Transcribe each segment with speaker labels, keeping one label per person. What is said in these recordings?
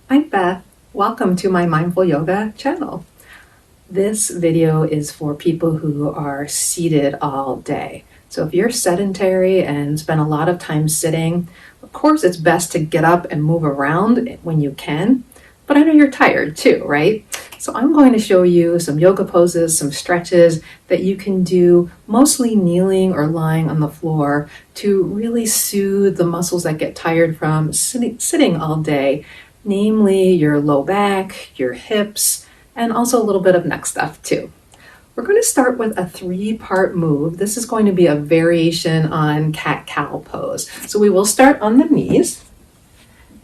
Speaker 1: I'm Beth. Welcome to my Mindful Yoga channel. This video is for people who are seated all day. So if you're sedentary and spend a lot of time sitting, of course it's best to get up and move around when you can, but I know you're tired too, right? So I'm going to show you some yoga poses, some stretches that you can do mostly kneeling or lying on the floor to really soothe the muscles that get tired from sitting all day, namely your low back, your hips, and also a little bit of neck stuff too. We're going to start with a 3-part move. This is going to be a variation on cat-cow pose. So we will start on the knees,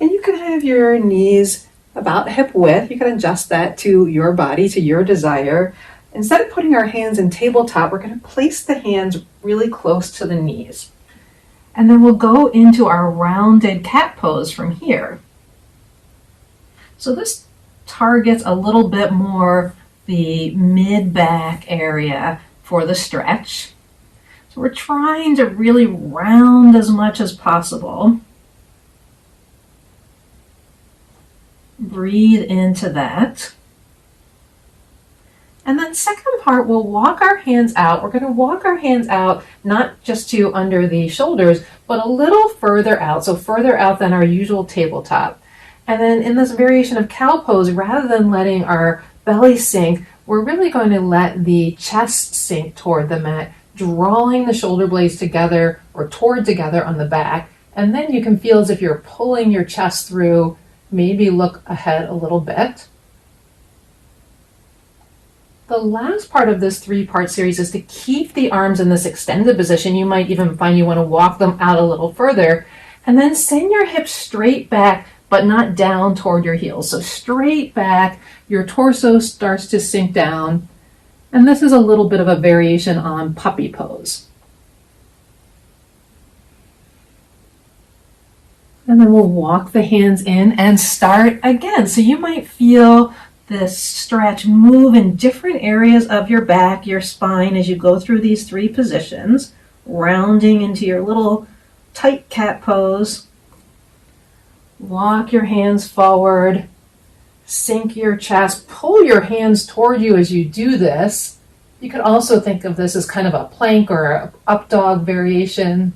Speaker 1: and you can have your knees about hip width. You can adjust that to your body, to your desire. Instead of putting our hands in tabletop, we're going to place the hands really close to the knees. And then we'll go into our rounded cat pose from here. So this targets a little bit more the mid-back area for the stretch. So we're trying to really round as much as possible. Breathe into that. And then second part, we'll walk our hands out. We're going to walk our hands out not just to under the shoulders, but a little further out. So further out than our usual tabletop. And then in this variation of cow pose, rather than letting our belly sink, we're really going to let the chest sink toward the mat, drawing the shoulder blades together or toward together on the back. And then you can feel as if you're pulling your chest through. Maybe look ahead a little bit. The last part of this 3-part series is to keep the arms in this extended position. You might even find you want to walk them out a little further, and then send your hips straight back, but not down toward your heels. So straight back, your torso starts to sink down, and this is a little bit of a variation on puppy pose. And then we'll walk the hands in and start again. So you might feel this stretch move in different areas of your back, your spine, as you go through these 3 positions, rounding into your little tight cat pose. Walk your hands forward, sink your chest, pull your hands toward you as you do this. You could also think of this as kind of a plank or an up dog variation.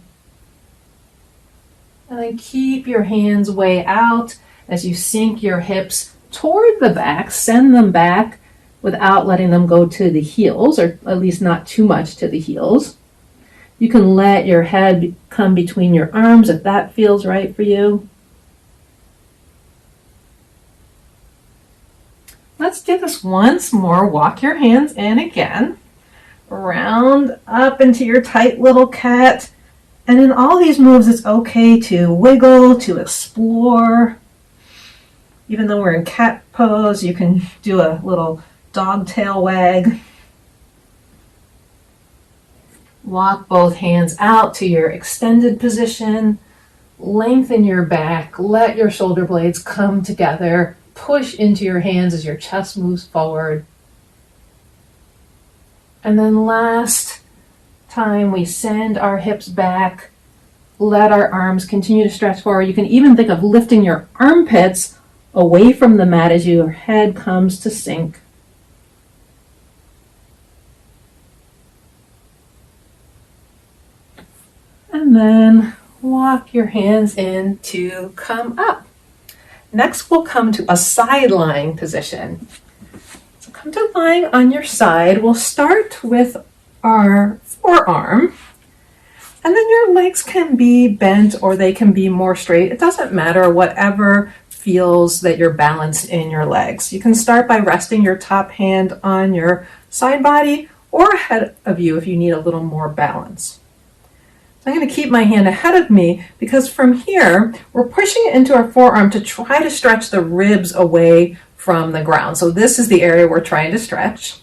Speaker 1: And then keep your hands way out as you sink your hips toward the back. Send them back without letting them go to the heels, or at least not too much to the heels. You can let your head come between your arms if that feels right for you. Let's do this once more. Walk your hands in again. Round up into your tight little cat. And in all these moves, it's okay to wiggle, to explore. Even though we're in cat pose, you can do a little dog tail wag. Walk both hands out to your extended position. Lengthen your back. Let your shoulder blades come together. Push into your hands as your chest moves forward. And then last time we send our hips back, let our arms continue to stretch forward. You can even think of lifting your armpits away from the mat as your head comes to sink. And then walk your hands in to come up. Next we'll come to a side lying position. So come to lying on your side. We'll start with our forearm, and then your legs can be bent or they can be more straight. It doesn't matter, whatever feels that you're balanced in your legs. You can start by resting your top hand on your side body or ahead of you if you need a little more balance. So I'm going to keep my hand ahead of me because from here we're pushing it into our forearm to try to stretch the ribs away from the ground. So this is the area we're trying to stretch.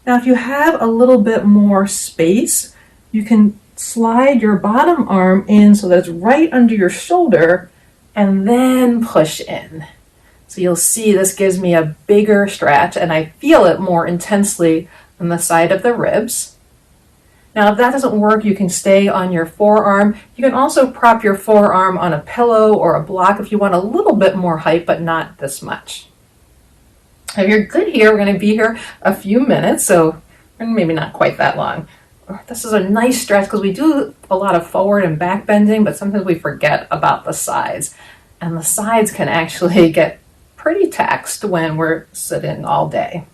Speaker 1: Now, if you have a little bit more space, you can slide your bottom arm in so that it's right under your shoulder and then push in. So you'll see this gives me a bigger stretch and I feel it more intensely on the side of the ribs. Now, if that doesn't work, you can stay on your forearm. You can also prop your forearm on a pillow or a block if you want a little bit more height, but not this much. If you're good here, we're going to be here a few minutes, so maybe not quite that long. This is a nice stretch because we do a lot of forward and back bending, but sometimes we forget about the sides. And the sides can actually get pretty taxed when we're sitting all day.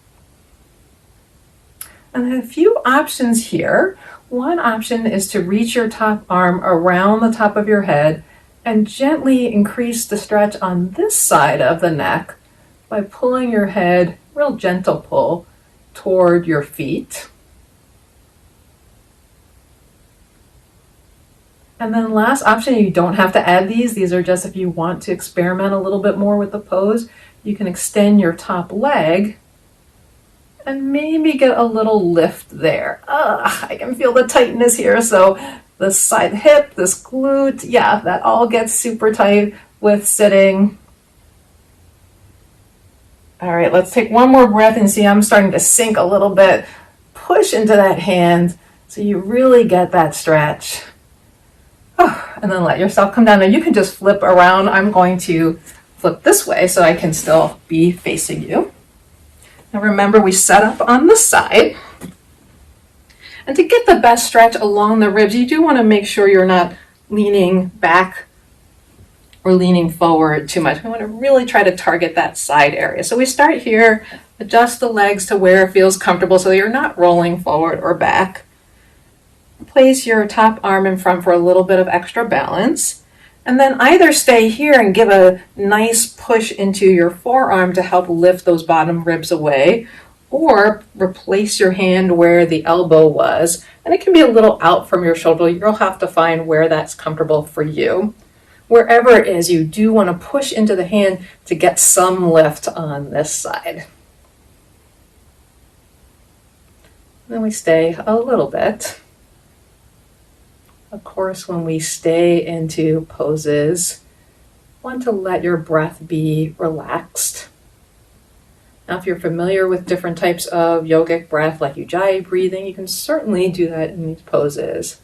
Speaker 1: And then a few options here. One option is to reach your top arm around the top of your head and gently increase the stretch on this side of the neck by pulling your head, real gentle pull, toward your feet. And then last option, you don't have to add these are just if you want to experiment a little bit more with the pose. You can extend your top leg and maybe get a little lift there. I can feel the tightness here. So this side hip, this glute, yeah, that all gets super tight with sitting. All right, let's take one more breath and see I'm starting to sink a little bit. Push into that hand so you really get that stretch. And then let yourself come down. Now you can just flip around. I'm going to flip this way so I can still be facing you. Now remember, we set up on the side. And to get the best stretch along the ribs, you do want to make sure you're not leaning back or leaning forward too much. We want to really try to target that side area. So we start here, adjust the legs to where it feels comfortable so you're not rolling forward or back. Place your top arm in front for a little bit of extra balance. And then either stay here and give a nice push into your forearm to help lift those bottom ribs away, or replace your hand where the elbow was. And it can be a little out from your shoulder. You'll have to find where that's comfortable for you. Wherever it is, you do want to push into the hand to get some lift on this side. Then we stay a little bit. Of course, when we stay into poses, want to let your breath be relaxed. Now, if you're familiar with different types of yogic breath, like ujjayi breathing, you can certainly do that in these poses.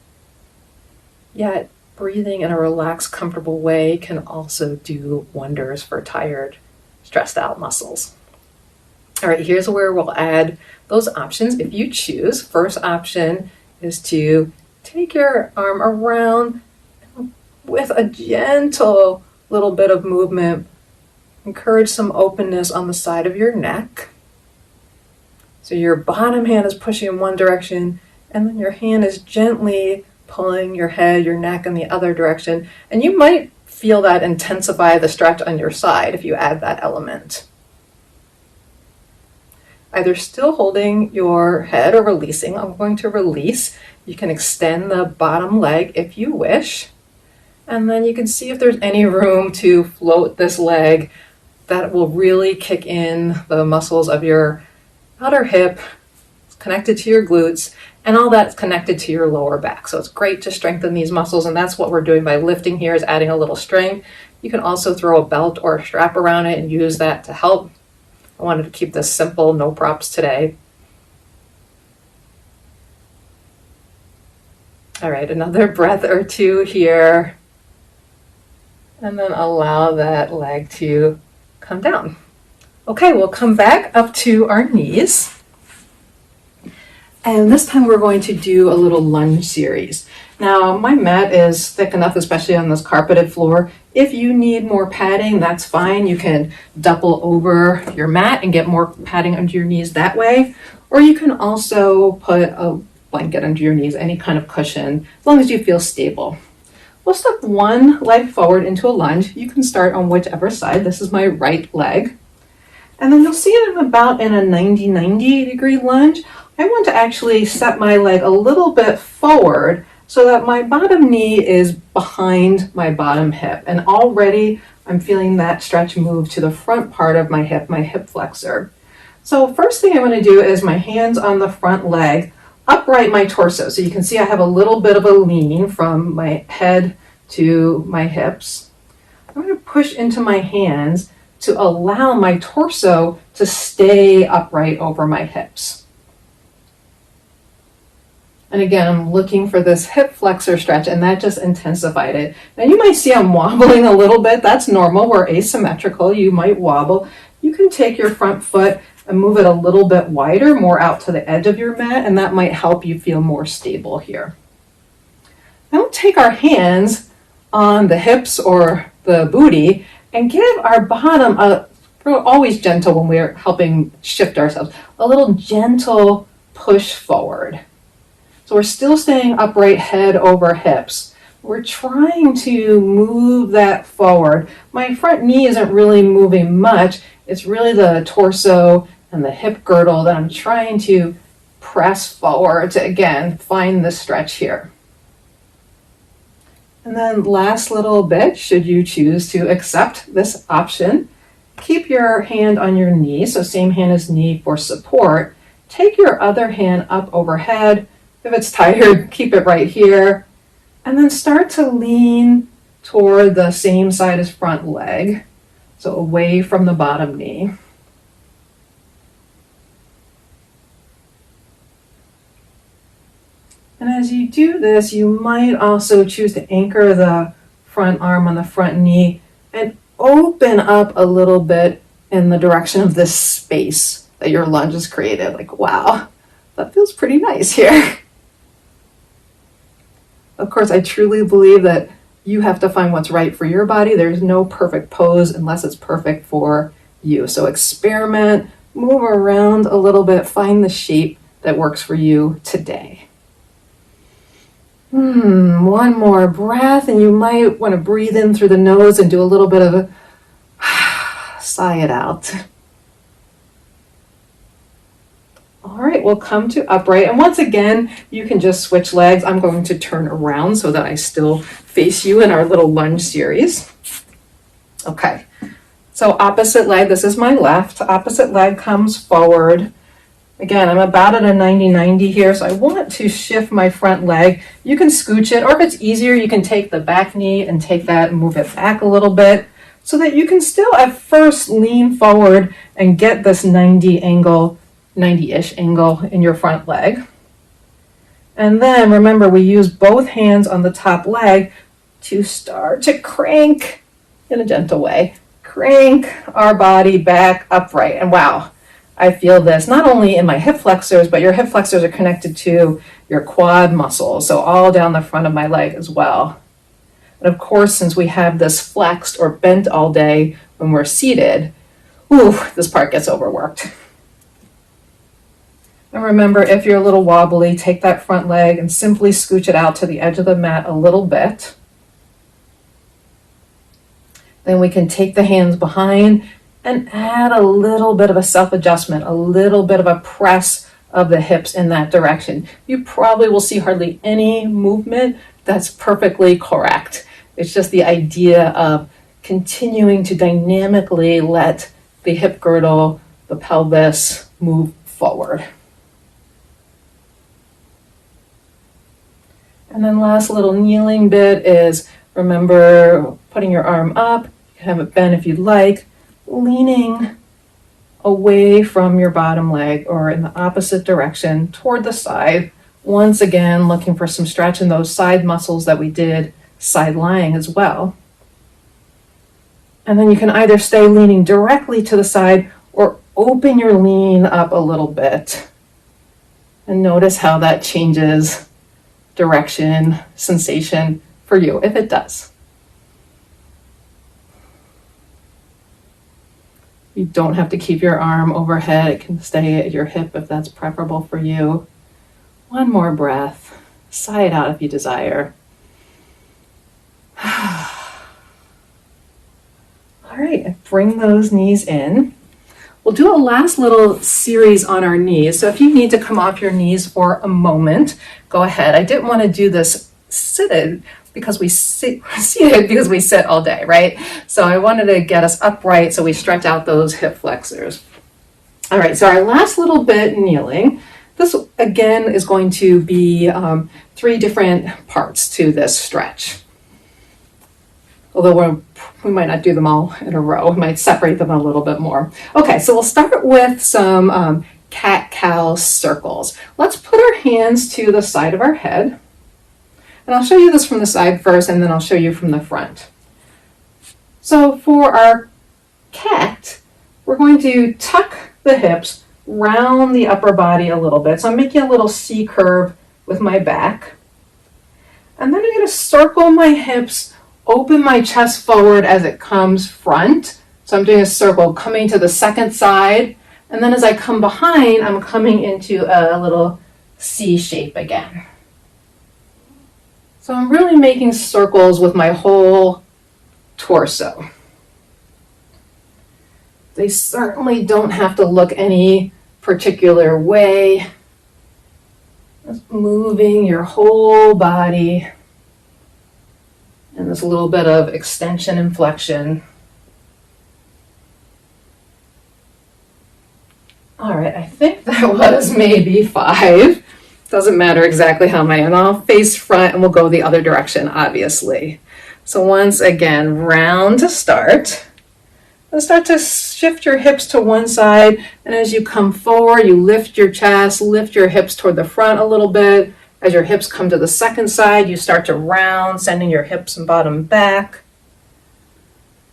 Speaker 1: Yet, breathing in a relaxed, comfortable way can also do wonders for tired, stressed out muscles. All right, here's where we'll add those options if you choose. First option is to take your arm around with a gentle little bit of movement. Encourage some openness on the side of your neck. So your bottom hand is pushing in one direction, and then your hand is gently pulling your head, your neck in the other direction. And you might feel that intensify the stretch on your side if you add that element. Either still holding your head or releasing. I'm going to release. You can extend the bottom leg if you wish. And then you can see if there's any room to float this leg. That will really kick in the muscles of your outer hip. It's connected to your glutes, and all that's connected to your lower back. So it's great to strengthen these muscles, and that's what we're doing by lifting here, is adding a little strength. You can also throw a belt or a strap around it and use that to help. I wanted to keep this simple, no props today. All right, another breath or two here. And then allow that leg to come down. Okay, we'll come back up to our knees. And this time we're going to do a little lunge series. Now, my mat is thick enough, especially on this carpeted floor. If you need more padding, that's fine. You can double over your mat and get more padding under your knees that way. Or you can also put a blanket under your knees, any kind of cushion, as long as you feel stable. We'll step one leg forward into a lunge. You can start on whichever side. This is my right leg. And then you'll see it about in a 90 degree lunge. I want to actually set my leg a little bit forward so that my bottom knee is behind my bottom hip. And already I'm feeling that stretch move to the front part of my hip flexor. So first thing I want to do is my hands on the front leg, upright my torso. So you can see I have a little bit of a lean from my head to my hips. I'm going to push into my hands to allow my torso to stay upright over my hips. And again, I'm looking for this hip flexor stretch, and that just intensified it. Now you might see I'm wobbling a little bit. That's normal. We're asymmetrical. You might wobble. You can take your front foot and move it a little bit wider, more out to the edge of your mat, and that might help you feel more stable here. Now we'll take our hands on the hips or the booty and give our bottom we're always gentle when we're helping shift ourselves, a little gentle push forward. So we're still staying upright, head over hips. We're trying to move that forward. My front knee isn't really moving much. It's really the torso and the hip girdle that I'm trying to press forward to, again, find the stretch here. And then last little bit, should you choose to accept this option, keep your hand on your knee, so same hand as knee for support. Take your other hand up overhead. If it's tired, keep it right here. And then start to lean toward the same side as front leg, so away from the bottom knee. And as you do this, you might also choose to anchor the front arm on the front knee and open up a little bit in the direction of this space that your lunge has created. Like, wow, that feels pretty nice here. Of course, I truly believe that you have to find what's right for your body. There's no perfect pose unless it's perfect for you. So experiment, move around a little bit, find the shape that works for you today. One more breath, and you might want to breathe in through the nose and do a little bit of a sigh it out. All right, we'll come to upright. And once again, you can just switch legs. I'm going to turn around so that I still face you in our little lunge series. Okay, so opposite leg, this is my left. Opposite leg comes forward. Again, I'm about at a 90-90 here, so I want to shift my front leg. You can scooch it, or if it's easier, you can take the back knee and take that and move it back a little bit so that you can still at first lean forward and get this 90-ish angle in your front leg. And then remember, we use both hands on the top leg to start to crank in a gentle way. Crank our body back upright. And wow, I feel this not only in my hip flexors, but your hip flexors are connected to your quad muscles, so all down the front of my leg as well. And of course, since we have this flexed or bent all day when we're seated, this part gets overworked. And remember, if you're a little wobbly, take that front leg and simply scooch it out to the edge of the mat a little bit. Then we can take the hands behind and add a little bit of a self-adjustment, a little bit of a press of the hips in that direction. You probably will see hardly any movement that's perfectly correct. It's just the idea of continuing to dynamically let the hip girdle, the pelvis move forward. And then last little kneeling bit is, remember, putting your arm up. You can have it bent if you'd like, leaning away from your bottom leg or in the opposite direction toward the side. Once again, looking for some stretch in those side muscles that we did side lying as well. And then you can either stay leaning directly to the side or open your lean up a little bit. And notice how that changes direction, sensation for you, if it does. You don't have to keep your arm overhead. It can stay at your hip if that's preferable for you. One more breath. Sigh it out if you desire. All right, bring those knees in. We'll do a last little series on our knees. So if you need to come off your knees for a moment, go ahead. I didn't want to do this seated because we sit all day, right? So I wanted to get us upright so we stretch out those hip flexors. All right, so our last little bit kneeling. This again is going to be 3 different parts to this stretch. Although we might not do them all in a row. We might separate them a little bit more. Okay, so we'll start with some cat-cow circles. Let's put our hands to the side of our head. And I'll show you this from the side first, and then I'll show you from the front. So for our cat, we're going to tuck the hips, round the upper body a little bit. So I'm making a little C curve with my back. And then I'm going to circle my hips, open my chest forward as it comes front. So I'm doing a circle coming to the second side. And then as I come behind, I'm coming into a little C shape again. So I'm really making circles with my whole torso. They certainly don't have to look any particular way. Just moving your whole body. And there's a little bit of extension and flexion. All right, I think that was maybe 5. Doesn't matter exactly how many. And I'll face front and we'll go the other direction, obviously. So once again, round to start. And start to shift your hips to one side. And as you come forward, you lift your chest, lift your hips toward the front a little bit. As your hips come to the second side, you start to round, sending your hips and bottom back.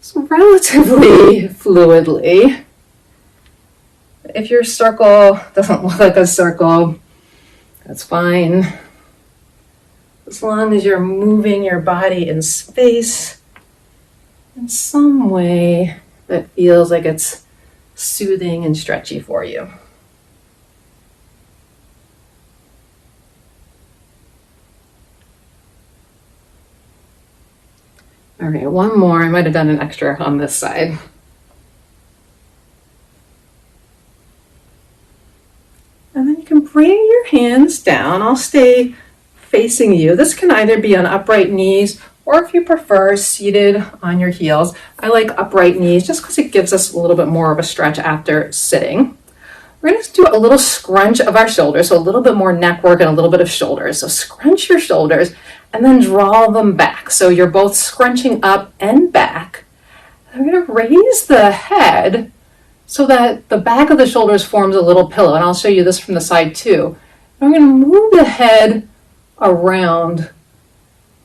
Speaker 1: So relatively fluidly. If your circle doesn't look like a circle, that's fine. As long as you're moving your body in space in some way that feels like it's soothing and stretchy for you. All right, one more. I might have done an extra on this side. And then you can bring your hands down. I'll stay facing you. This can either be on upright knees or, if you prefer, seated on your heels. I like upright knees just because it gives us a little bit more of a stretch after sitting. We're going to do a little scrunch of our shoulders, so a little bit more neck work and a little bit of shoulders. So scrunch your shoulders and then draw them back. So you're both scrunching up and back. And we're going to raise the head so that the back of the shoulders forms a little pillow. And I'll show you this from the side too. And we're going to move the head around,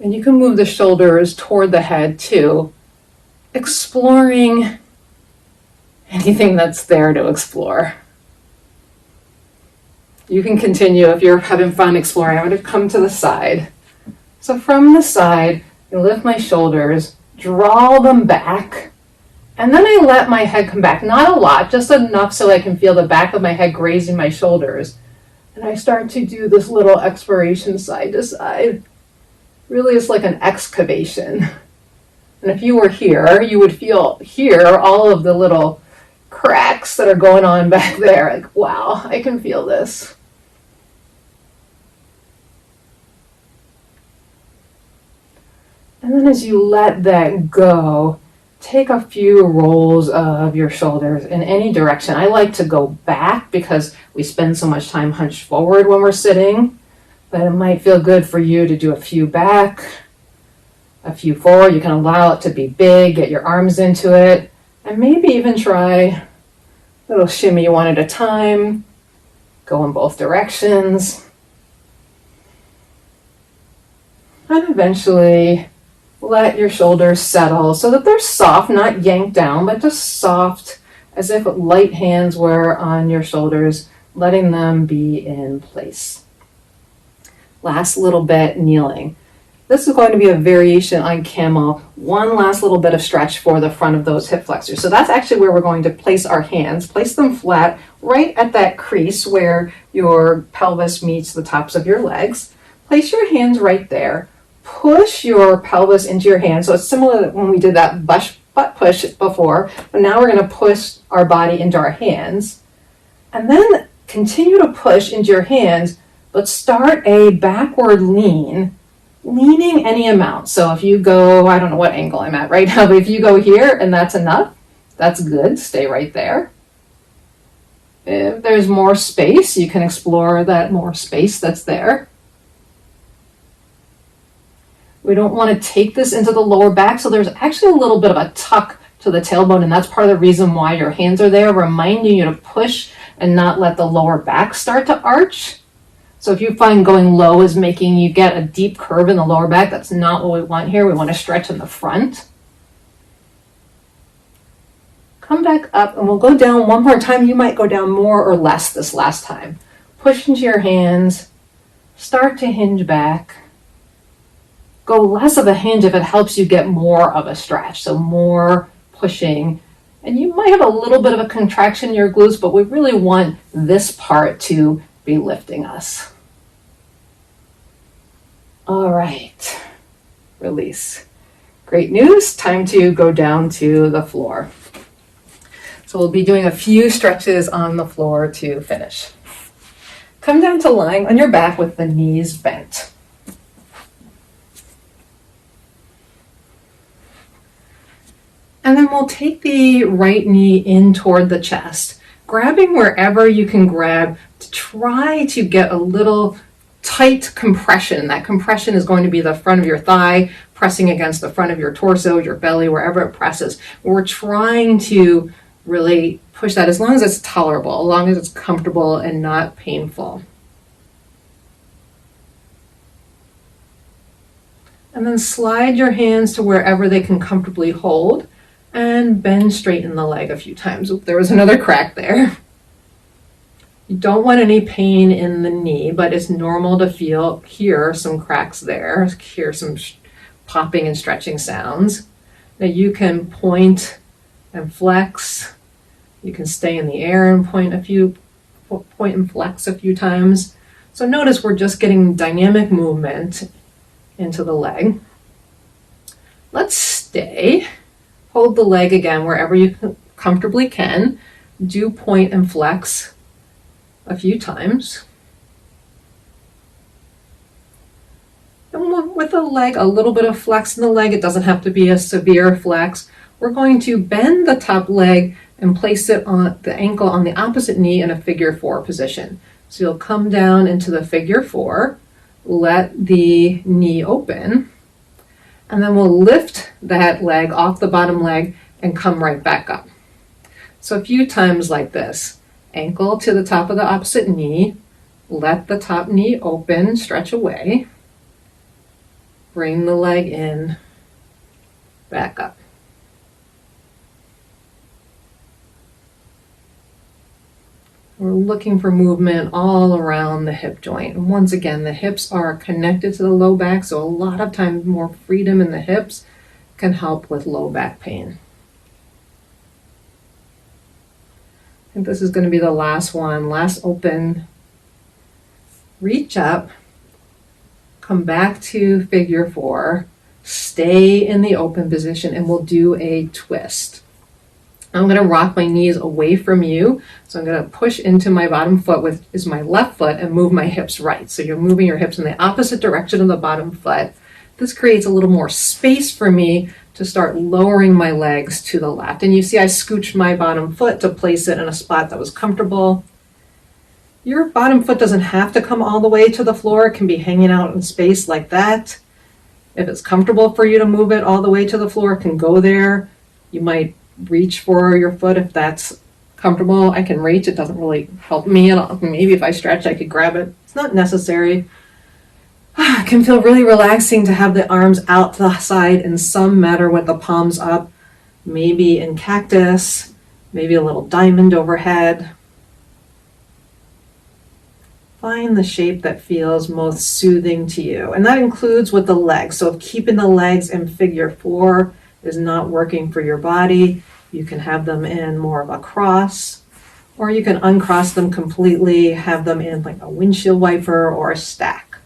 Speaker 1: and you can move the shoulders toward the head too, exploring anything that's there to explore. You can continue if you're having fun exploring. I'm going to come to the side. So from the side, I lift my shoulders, draw them back, and then I let my head come back. Not a lot, just enough so I can feel the back of my head grazing my shoulders. And I start to do this little exploration side to side. Really, it's like an excavation. And if you were here, you would hear all of the little cracks that are going on back there. Like, wow, I can feel this. And then as you let that go, take a few rolls of your shoulders in any direction. I like to go back because we spend so much time hunched forward when we're sitting, but it might feel good for you to do a few back, a few forward. You can allow it to be big, get your arms into it, and maybe even try a little shimmy one at a time, go in both directions, and eventually let your shoulders settle so that they're soft, not yanked down, but just soft, as if light hands were on your shoulders, letting them be in place. Last little bit, kneeling. This is going to be a variation on camel. One last little bit of stretch for the front of those hip flexors. So that's actually where we're going to place our hands. Place them flat right at that crease where your pelvis meets the tops of your legs. Place your hands right there. Push your pelvis into your hands. So it's similar to when we did that butt push before, but now we're going to push our body into our hands. And then continue to push into your hands, but start a backward lean, leaning any amount. So if you go, I don't know what angle I'm at right now, but if you go here and that's enough, that's good. Stay right there. If there's more space, you can explore that more space that's there. We don't want to take this into the lower back, so there's actually a little bit of a tuck to the tailbone, and that's part of the reason why your hands are there, reminding you to push and not let the lower back start to arch. So if you find going low is making you get a deep curve in the lower back, that's not what we want here. We want to stretch in the front. Come back up and we'll go down one more time. You might go down more or less this last time. Push into your hands, start to hinge back. Go less of a hinge if it helps you get more of a stretch, so more pushing. And you might have a little bit of a contraction in your glutes, but we really want this part to be lifting us. All right, release. Great news, time to go down to the floor. So we'll be doing a few stretches on the floor to finish. Come down to lying on your back with the knees bent. And then we'll take the right knee in toward the chest, grabbing wherever you can grab to try to get a little tight compression. That compression is going to be the front of your thigh, pressing against the front of your torso, your belly, wherever it presses. We're trying to really push that as long as it's tolerable, as long as it's comfortable and not painful. And then slide your hands to wherever they can comfortably hold and bend straight in the leg a few times. Oop, there was another crack there. You don't want any pain in the knee, but it's normal to hear some cracks there, hear some popping and stretching sounds. Now you can point and flex. You can stay in the air and point and flex a few times. So notice we're just getting dynamic movement into the leg. Let's stay. Hold the leg again wherever you comfortably can. Do point and flex a few times. And with the leg, a little bit of flex in the leg. It doesn't have to be a severe flex. We're going to bend the top leg and place it on the ankle on the opposite knee in a figure 4 position. So you'll come down into the figure 4, let the knee open, and then we'll lift that leg off the bottom leg and come right back up. So a few times like this. Ankle to the top of the opposite knee, let the top knee open, stretch away, bring the leg in, back up. We're looking for movement all around the hip joint. And once again, the hips are connected to the low back, so a lot of times more freedom in the hips can help with low back pain. I think this is going to be the last one, last open. Reach up, come back to figure 4, stay in the open position, and we'll do a twist. I'm going to rock my knees away from you. So I'm going to push into my bottom foot, which is my left foot, and move my hips right. So you're moving your hips in the opposite direction of the bottom foot. This creates a little more space for me to start lowering my legs to the left. And you see I scooched my bottom foot to place it in a spot that was comfortable. Your bottom foot doesn't have to come all the way to the floor. It can be hanging out in space like that. If it's comfortable for you to move it all the way to the floor, it can go there. You might reach for your foot if that's comfortable. I can reach. It doesn't really help me at all. Maybe if I stretch, I could grab it. It's not necessary. It can feel really relaxing to have the arms out to the side in some manner with the palms up, maybe in cactus, maybe a little diamond overhead. Find the shape that feels most soothing to you. And that includes with the legs. So if keeping the legs in figure 4 is not working for your body, you can have them in more of a cross, or you can uncross them completely, have them in like a windshield wiper or a stack.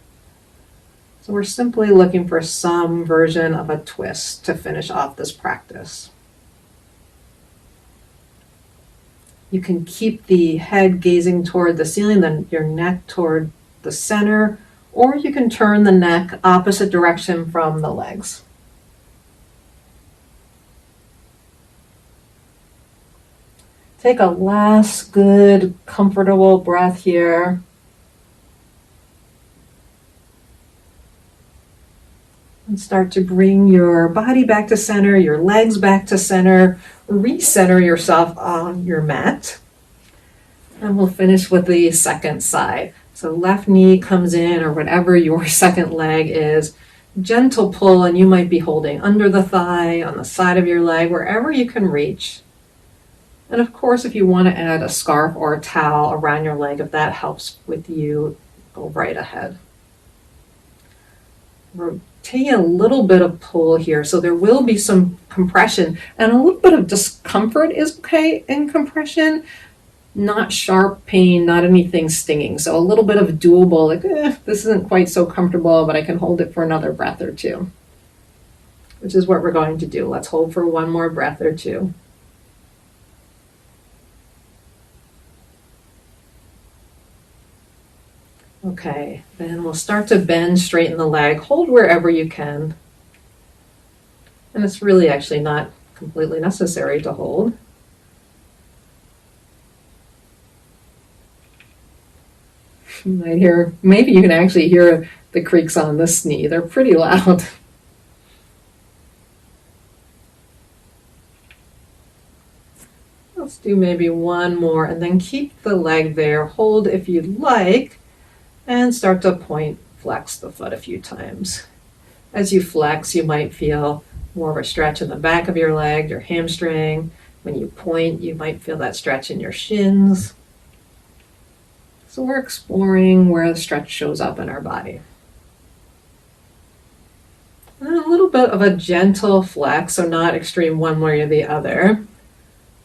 Speaker 1: So we're simply looking for some version of a twist to finish off this practice. You can keep the head gazing toward the ceiling, then your neck toward the center, or you can turn the neck opposite direction from the legs. Take a last good, comfortable breath here. And start to bring your body back to center, your legs back to center, recenter yourself on your mat. And we'll finish with the second side. So left knee comes in, or whatever your second leg is. Gentle pull, and you might be holding under the thigh, on the side of your leg, wherever you can reach. And of course, if you want to add a scarf or a towel around your leg, if that helps with you, go right ahead. We're taking a little bit of pull here, so there will be some compression, and a little bit of discomfort is okay in compression. Not sharp pain, not anything stinging. So a little bit of doable, like, this isn't quite so comfortable, but I can hold it for another breath or two, which is what we're going to do. Let's hold for one more breath or two. Okay, then we'll start to bend, straighten the leg, hold wherever you can. And it's really actually not completely necessary to hold. You might hear, maybe you can actually hear the creaks on this knee. They're pretty loud. Let's do maybe one more, and then keep the leg there. Hold if you'd like, and start to point, flex the foot a few times. As you flex, you might feel more of a stretch in the back of your leg, your hamstring. When you point, you might feel that stretch in your shins. So we're exploring where the stretch shows up in our body. And a little bit of a gentle flex, so not extreme one way or the other.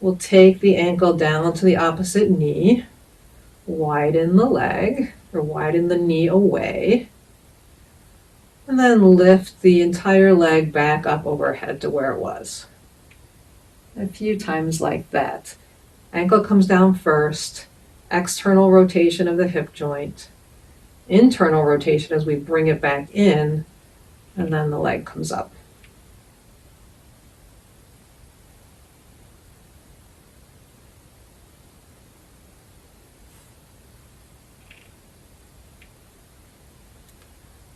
Speaker 1: We'll take the ankle down to the opposite knee, widen the leg, or widen the knee away, and then lift the entire leg back up overhead to where it was. A few times like that. Ankle comes down first. External rotation of the hip joint, internal rotation as we bring it back in, and then the leg comes up.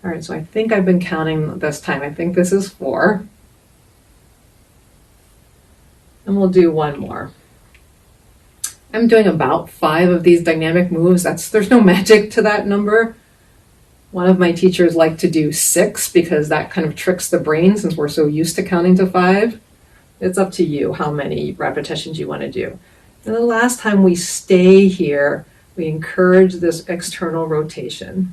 Speaker 1: All right, so I think I've been counting this time. I think this is 4. And we'll do one more. I'm doing about 5 of these dynamic moves. There's no magic to that number. One of my teachers liked to do 6 because that kind of tricks the brain since we're so used to counting to 5. It's up to you how many repetitions you want to do. And the last time we stay here, we encourage this external rotation.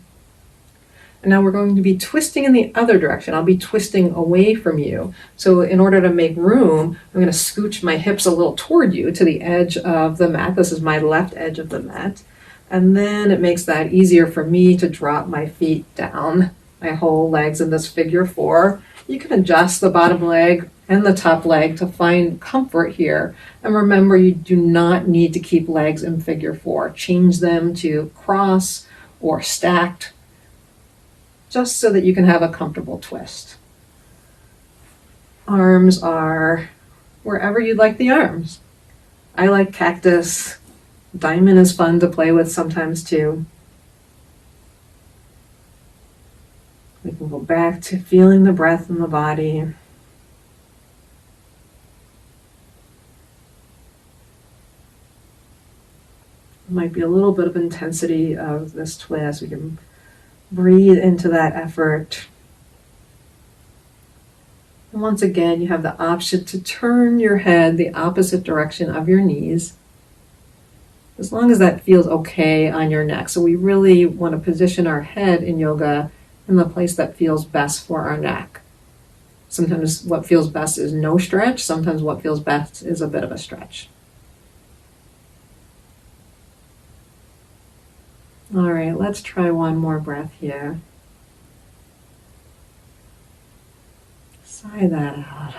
Speaker 1: And now we're going to be twisting in the other direction. I'll be twisting away from you. So in order to make room, I'm going to scooch my hips a little toward you to the edge of the mat. This is my left edge of the mat. And then it makes that easier for me to drop my feet down, my whole legs in this figure 4. You can adjust the bottom leg and the top leg to find comfort here. And remember, you do not need to keep legs in figure 4. Change them to cross or stacked, just so that you can have a comfortable twist. Arms are wherever you'd like the arms. I like cactus. Diamond is fun to play with sometimes too. We can go back to feeling the breath in the body. There might be a little bit of intensity of this twist. We can breathe into that effort. And once again, you have the option to turn your head the opposite direction of your knees, as long as that feels okay on your neck. So we really want to position our head in yoga in the place that feels best for our neck. Sometimes what feels best is no stretch. Sometimes what feels best is a bit of a stretch. All right, let's try one more breath here. Sigh that out.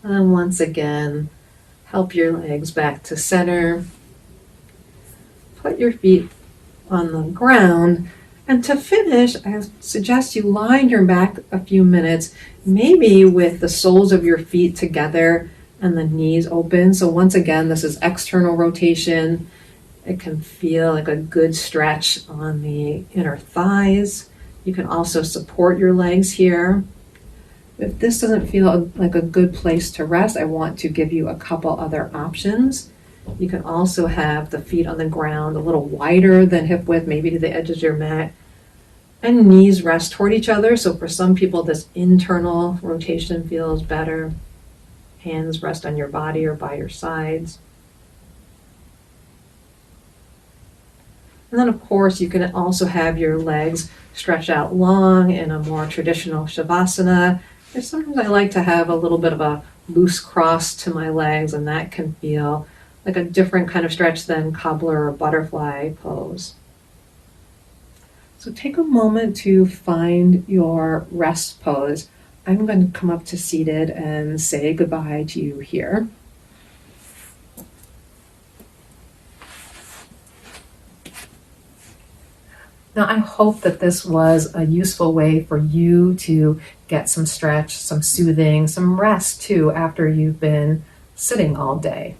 Speaker 1: And once again, help your legs back to center. Put your feet on the ground. And to finish, I suggest you lie on your back a few minutes, maybe with the soles of your feet together and the knees open. So once again, this is external rotation. It can feel like a good stretch on the inner thighs. You can also support your legs here. If this doesn't feel like a good place to rest, I want to give you a couple other options. You can also have the feet on the ground a little wider than hip width, maybe to the edge of your mat, and knees rest toward each other. So for some people, this internal rotation feels better. Hands rest on your body or by your sides. And then of course, you can also have your legs stretch out long in a more traditional Shavasana. And sometimes I like to have a little bit of a loose cross to my legs, and that can feel like a different kind of stretch than cobbler or butterfly pose. So take a moment to find your rest pose. I'm going to come up to seated and say goodbye to you here. Now, I hope that this was a useful way for you to get some stretch, some soothing, some rest too after you've been sitting all day.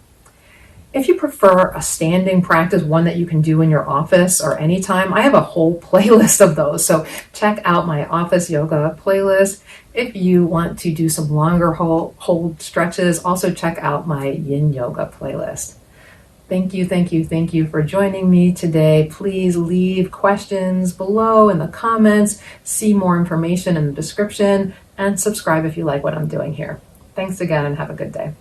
Speaker 1: If you prefer a standing practice, one that you can do in your office or anytime, I have a whole playlist of those. So check out my office yoga playlist. If you want to do some longer hold stretches, also check out my yin yoga playlist. Thank you for joining me today. Please leave questions below in the comments, see more information in the description, and subscribe if you like what I'm doing here. Thanks again and have a good day.